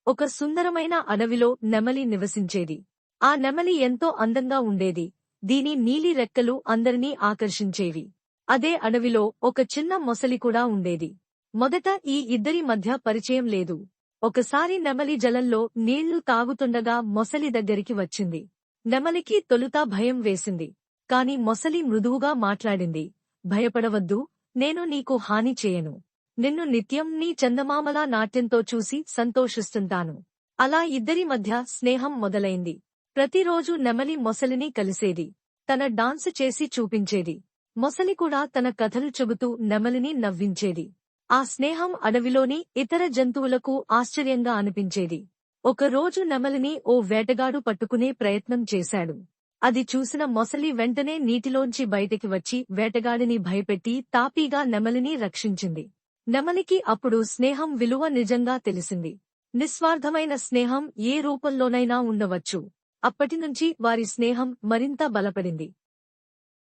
ఒక సుందరమైన అడవిలో నెమలి నివసించేది. ఆ నెమలి ఎంతో అందంగా ఉండేది. దీని నీలి రెక్కలు అందరినీ ఆకర్షించేవి. అదే అడవిలో ఒక చిన్న మొసలి కూడా ఉండేది. మొదట ఈ ఇద్దరి మధ్య పరిచయం లేదు. ఒకసారి నెమలి జలంలో నీళ్లు తాగుతుండగా మొసలి దగ్గరికి వచ్చింది. నెమలికి తొలుత భయం వేసింది. కాని మొసలి మృదువుగా మాట్లాడింది. భయపడవద్దు, నేను నీకు హాని చేయను. నిన్ను నిత్యం నీ చందమామలా నాట్యంతో చూసి సంతోషిస్తుంటాను. అలా ఇద్దరి మధ్య స్నేహం మొదలైంది. ప్రతిరోజు నెమలి మొసలిని కలిసేది. తన డాన్స్ చేసి చూపించేది. మొసలి కూడా తన కథలు చెబుతూ నెమలిని నవ్వించేది. ఆ స్నేహం అడవిలోని ఇతర జంతువులకు ఆశ్చర్యంగా అనిపించేది. ఒకరోజు నెమలిని ఓ వేటగాడు పట్టుకునే ప్రయత్నం చేశాడు. అది చూసిన మొసలి వెంటనే నీటిలోంచి బయటికి వచ్చి వేటగాడిని భయపెట్టి తాపీగా నెమలిని రక్షించింది. నెమలికి అప్పుడు స్నేహం విలువ నిజంగా తెలిసింది. నిస్వార్థమైన స్నేహం ఏ రూపంలోనైనా ఉండవచ్చు. అప్పటినుంచి వారి స్నేహం మరింత బలపడింది.